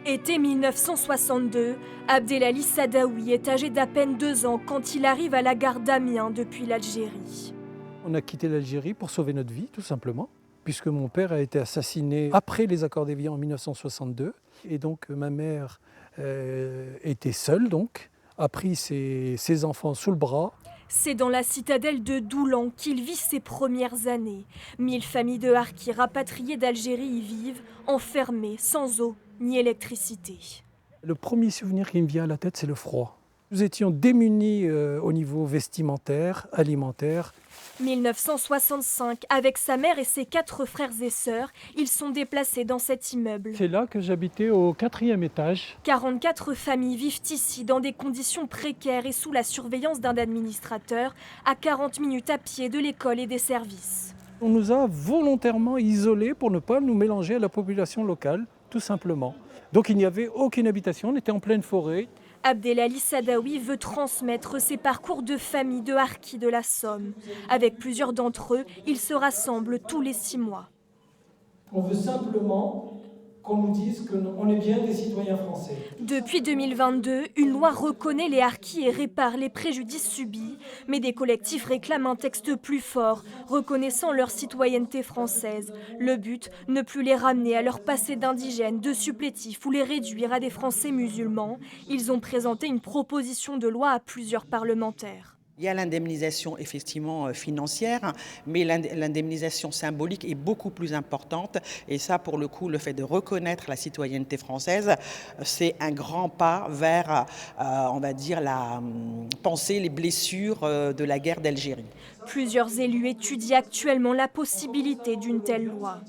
Été 1962, Abdelali Sadaoui est âgé d'à peine 2 ans quand il arrive à la gare d'Amiens depuis l'Algérie. On a quitté l'Algérie pour sauver notre vie, tout simplement, puisque mon père a été assassiné après les accords d'Évian en 1962. Et donc ma mère était seule, donc, a pris ses enfants sous le bras. C'est dans la citadelle de Doulan qu'il vit ses premières années. 1000 familles de harkis rapatriées d'Algérie y vivent, enfermées, sans eau ni électricité. Le premier souvenir qui me vient à la tête, c'est le froid. Nous étions démunis au niveau vestimentaire, alimentaire. 1965, avec sa mère et ses 4 frères et sœurs, ils sont déplacés dans cet immeuble. C'est là que j'habitais au 4e étage. 44 familles vivent ici dans des conditions précaires et sous la surveillance d'un administrateur, à 40 minutes à pied de l'école et des services. On nous a volontairement isolés pour ne pas nous mélanger à la population locale, tout simplement. Donc il n'y avait aucune habitation, on était en pleine forêt. Abdelali Sadaoui veut transmettre ses parcours de famille de harkis de la Somme. Avec plusieurs d'entre eux, ils se rassemblent tous les 6 mois. On veut simplement qu'on nous dise qu'on est bien des citoyens français. Depuis 2022, une loi reconnaît les harkis et répare les préjudices subis. Mais des collectifs réclament un texte plus fort, reconnaissant leur citoyenneté française. Le but, ne plus les ramener à leur passé d'indigènes, de supplétifs ou les réduire à des Français musulmans. Ils ont présenté une proposition de loi à plusieurs parlementaires. Il y a l'indemnisation effectivement financière, mais l'indemnisation symbolique est beaucoup plus importante. Et ça, pour le coup, le fait de reconnaître la citoyenneté française, c'est un grand pas vers, on va dire, penser les blessures de la guerre d'Algérie. Plusieurs élus étudient actuellement la possibilité d'une telle loi.